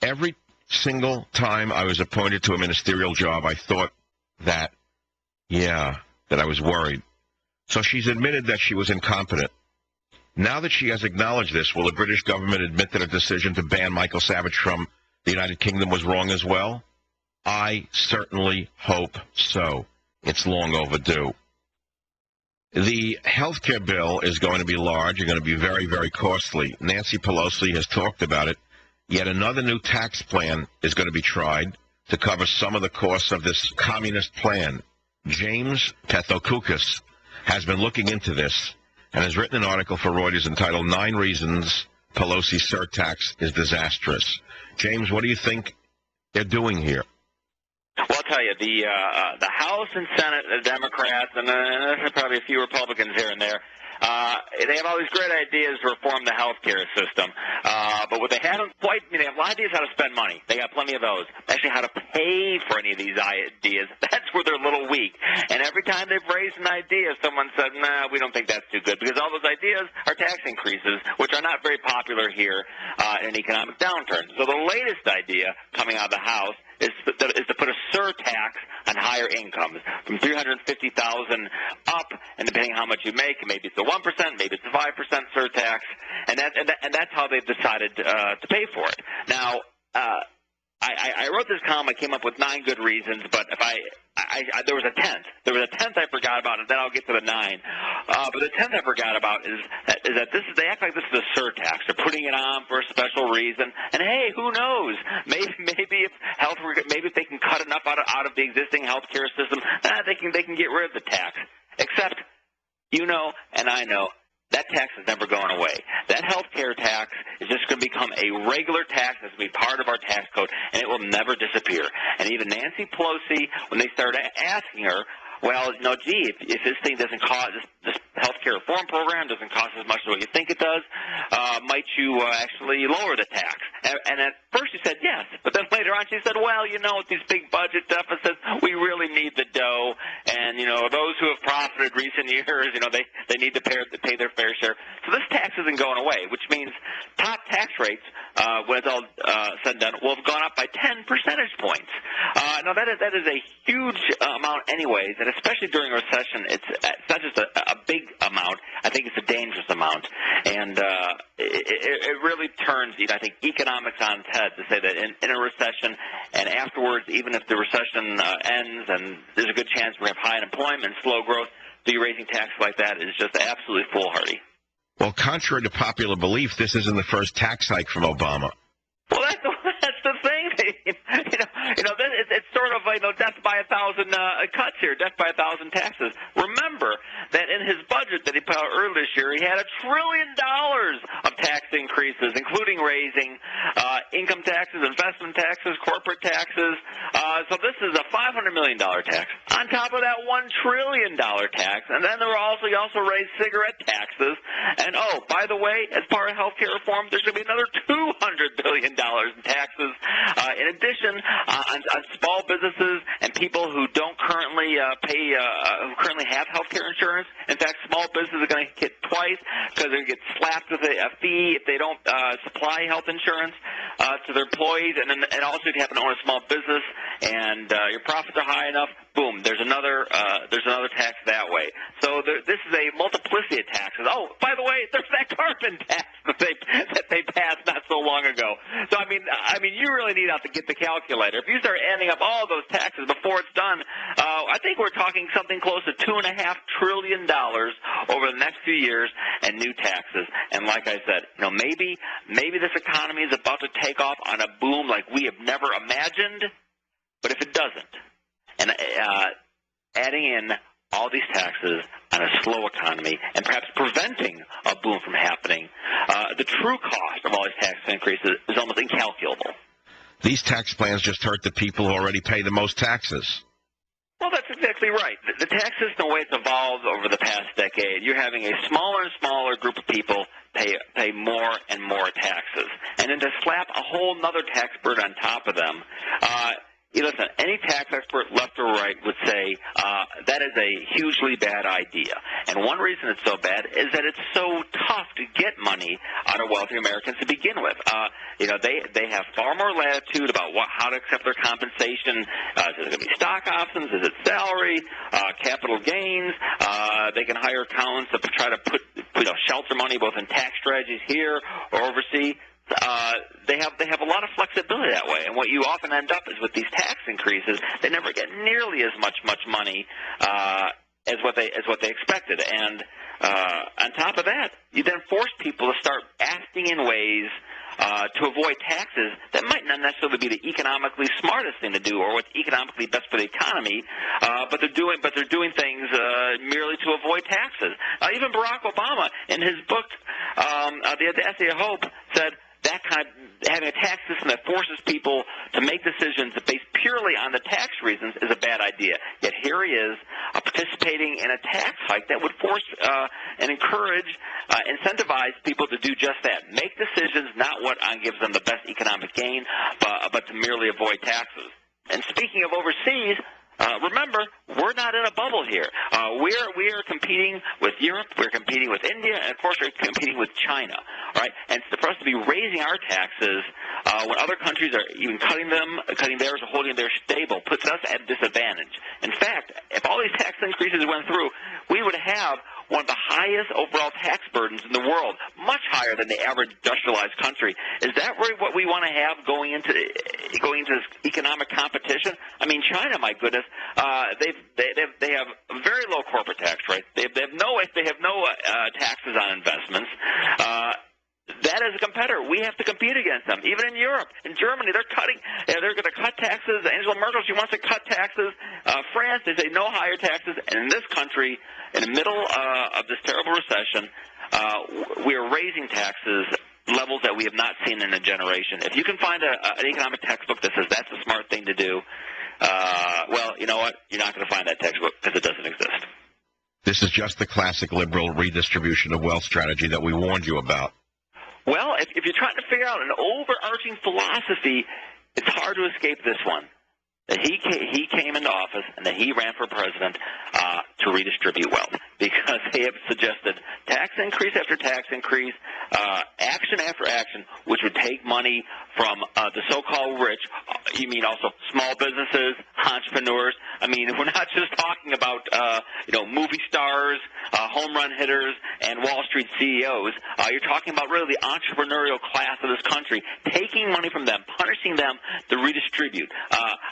every single time I was appointed to a ministerial job, I thought that I was worried. So she's admitted that she was incompetent. Now that she has acknowledged this, will the British government admit that a decision to ban Michael Savage from the United Kingdom was wrong as well? I certainly hope so. It's long overdue. The health care bill is going to be large and going to be very, very costly. Nancy Pelosi has talked about it. Yet another new tax plan is going to be tried to cover some of the costs of this communist plan. James Pethokoukis has been looking into this and has written an article for Reuters entitled 9 Reasons Pelosi Surtax is Disastrous. James, what do you think they're doing here? Well, I'll tell you, the House and Senate, the Democrats, and there's probably a few Republicans here and there, they have all these great ideas to reform the health care system. But what they haven't quite, they have a lot of ideas how to spend money. They got plenty of those. Actually, how to pay for any of these ideas, that's where they're a little weak. And every time they've raised an idea, someone said, nah, we don't think that's too good. Because all those ideas are tax increases, which are not very popular here in an economic downturn. So the latest idea coming out of the House is to put a surtax on higher incomes from $350,000 up, and depending on how much you make, maybe it's a 1%, maybe it's a 5% surtax, and that's how they've decided to pay for it. Now, I wrote this column. I came up with 9 good reasons, but if there was a 10th. There was a 10th I forgot about, and then I'll get to the 9. But the 10th I forgot about is that they act like this is a surtax. They're putting it on for a special reason. And hey, who knows? Maybe if they can cut enough out of the existing health care system, they can get rid of the tax. Except, you know, and I know, that tax is never going away. That health care tax is just going to become a regular tax that's going to be part of our tax code, and it will never disappear. And even Nancy Pelosi, when they started asking her, well, gee, if this thing doesn't cost, this health care reform program doesn't cost as much as what you think it does, might you actually lower the tax? And at first she said yes, but then later on she said, well, with these big budget deficits, we really need the dough, and, those who have profited recent years, they need to pay their fair share. So this tax isn't going away, which means top tax rates, when it's all said and done, will have gone up by 10 percentage points. Now, that is a huge amount anyways, and especially during a recession, it's not just a big amount. I think it's a dangerous amount. And it really turns, I think, economics on its head to say that in a recession and afterwards, even if the recession ends and there's a good chance we have high unemployment and slow growth, raising taxes like that is just absolutely foolhardy. Well, contrary to popular belief, this isn't the first tax hike from Obama. Well, that's the thing. It's sort of death by 1,000 cuts here, death by 1,000 taxes. Remember that in his budget that he put out earlier this year, he had $1 trillion of tax increases, including raising income taxes, investment taxes, corporate taxes. So this is a $500 million tax on top of that $1 trillion tax. And then he also raised cigarette taxes. And by the way, as part of health care reform, there's going to be another $200 billion in taxes. In addition, on small businesses and people who don't currently who currently have health care insurance. In fact, small businesses are going to get twice because they're going to get slapped with a fee if they don't supply health insurance to their employees. And also, if you happen to own a small business and your profits are high enough, boom, there's another tax that way. So this is a multiplicity of taxes. Oh, by the way, there's that carbon tax that they passed not so long ago. So I mean, you really need to get the calculator. If you start adding up all those taxes before it's done, I think we're talking something close to $2.5 trillion over the next few years and new taxes. And like I said, maybe this economy is about to take off on a boom like we have never imagined. But if it doesn't, and adding in all these taxes on a slow economy and perhaps preventing a boom from happening, the true cost of all these tax increases is almost incalculable. These tax plans just hurt the people who already pay the most taxes. Well, that's exactly right. The tax system, the way it's evolved over the past decade, you're having a smaller and smaller group of people pay more and more taxes. And then to slap a whole other tax burden on top of them, listen, any tax expert, left or right, would say that is a hugely bad idea. And one reason it's so bad is that it's so tough to get money out of wealthy Americans to begin with. They have far more latitude about how to accept their compensation. Is it going to be stock options? Is it salary? Capital gains? They can hire accountants to try to put shelter money both in tax strategies here or overseas. They have a lot of flexibility that way, and what you often end up is with these tax increases, they never get nearly as much money as what they expected. And on top of that, you then force people to start acting in ways to avoid taxes that might not necessarily be the economically smartest thing to do or what's economically best for the economy, but they're doing things merely to avoid taxes. Even Barack Obama, in his book, The Audacity of Hope, said that kind of having a tax system that forces people to make decisions based purely on the tax reasons is a bad idea. Yet here he is participating in a tax hike that would force and encourage, incentivize people to do just that. Make decisions not what gives them the best economic gain, but to merely avoid taxes. And speaking of overseas, remember, we're not in a bubble here. We are competing with Europe, we're competing with India, and of course we're competing with China. Right? And for us to be raising our taxes when other countries are even cutting theirs or holding theirs stable puts us at a disadvantage. In fact, if all these tax increases went through, we would have one of the highest overall tax burdens in the world, much higher than the average industrialized country. Is that really what we want to have going into this economic competition? I mean, China, my goodness, they have very low corporate tax rates. They have no taxes on investments. That is a competitor. We have to compete against them. Even in Europe, in Germany, they're going to cut taxes. Angela Merkel, she wants to cut taxes. France, they say no higher taxes. And in this country, in the middle of this terrible recession, we are raising taxes levels that we have not seen in a generation. If you can find an economic textbook that says that's a smart thing to do, well, you know what? You're not going to find that textbook because it doesn't exist. This is just the classic liberal redistribution of wealth strategy that we warned you about. Well, if you're trying to figure out an overarching philosophy, it's hard to escape this one. That he came into office and that he ran for president to redistribute wealth, because they have suggested tax increase after tax increase, action after action, which would take money from the so-called rich. You mean also small businesses, entrepreneurs. I mean, we're not just talking about movie stars, home run hitters, and Wall Street CEOs. You're talking about really the entrepreneurial class of this country, taking money from them, punishing them to redistribute.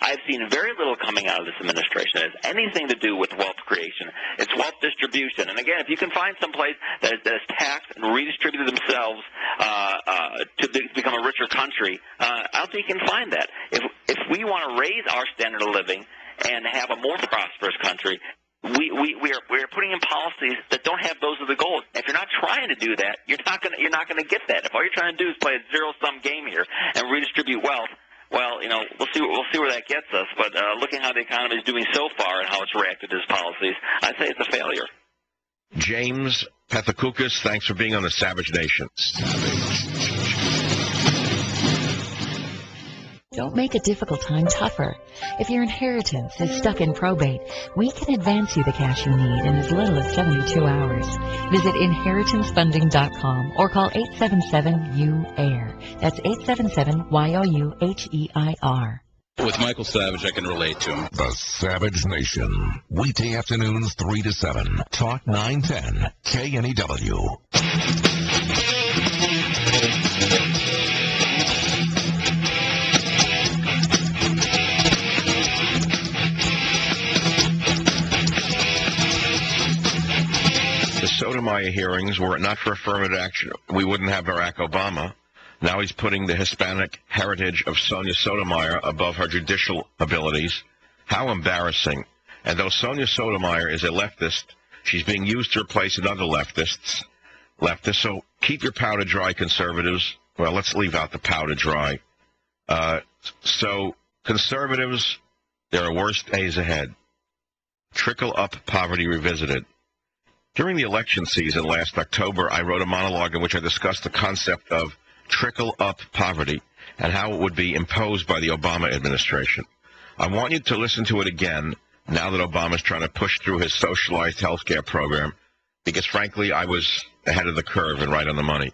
I've seen very little coming out of this administration that has anything to do with wealth creation. It's wealth distribution. And again, if you can find some place that is taxed and redistributed themselves to become a richer country, I don't think you can find that. If we want to raise our standard of living and have a more prosperous country, we are putting in policies that don't have those as the goals. If you're not trying to do that, you're not going to get that. If all you're trying to do is play a zero-sum game here and redistribute wealth, well, we'll see where that gets us. But looking how the economy is doing so far and how it's reacted to its policies, I'd say it's a failure. James Pethokoukis, thanks for being on the Savage Nation. Don't make a difficult time tougher. If your inheritance is stuck in probate, we can advance you the cash you need in as little as 72 hours. Visit inheritancefunding.com or call 877-YOU-AIR. That's 877-YOU-HEIR. With Michael Savage, I can relate to him. The Savage Nation. Weekday afternoons 3 to 7. Talk 910. KNEW. The Sotomayor hearings, were it not for affirmative action, we wouldn't have Barack Obama. Now he's putting the Hispanic heritage of Sonia Sotomayor above her judicial abilities. How embarrassing. And though Sonia Sotomayor is a leftist, she's being used to replace another leftist. So keep your powder dry, conservatives. Well, let's leave out the powder dry. So conservatives, there are worse days ahead. Trickle-up poverty revisited. During the election season last October, I wrote a monologue in which I discussed the concept of trickle-up poverty and how it would be imposed by the Obama administration. I want you to listen to it again now that Obama's trying to push through his socialized health care program, because, frankly, I was ahead of the curve and right on the money.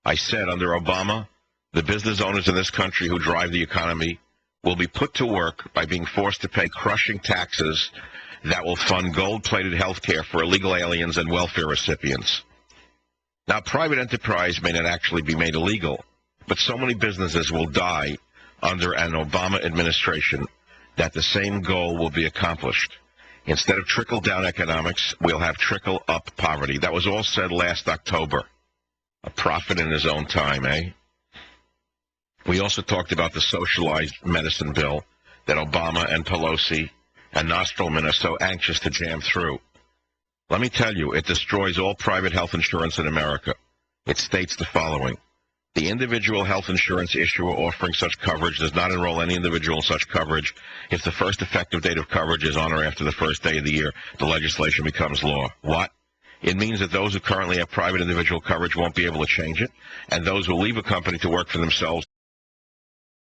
I said, under Obama, the business owners in this country who drive the economy will be put to work by being forced to pay crushing taxes that will fund gold-plated health care for illegal aliens and welfare recipients. Now, private enterprise may not actually be made illegal, but so many businesses will die under an Obama administration that the same goal will be accomplished. Instead of trickle-down economics, we'll have trickle-up poverty. That was all said last October. A prophet in his own time, eh? We also talked about the socialized medicine bill that Obama and Pelosi and Nostroman are so anxious to jam through. Let me tell you, it destroys all private health insurance in America. It states the following. The individual health insurance issuer offering such coverage does not enroll any individual in such coverage. If the first effective date of coverage is on or after the first day of the year, the legislation becomes law. What? It means that those who currently have private individual coverage won't be able to change it, and those who leave a company to work for themselves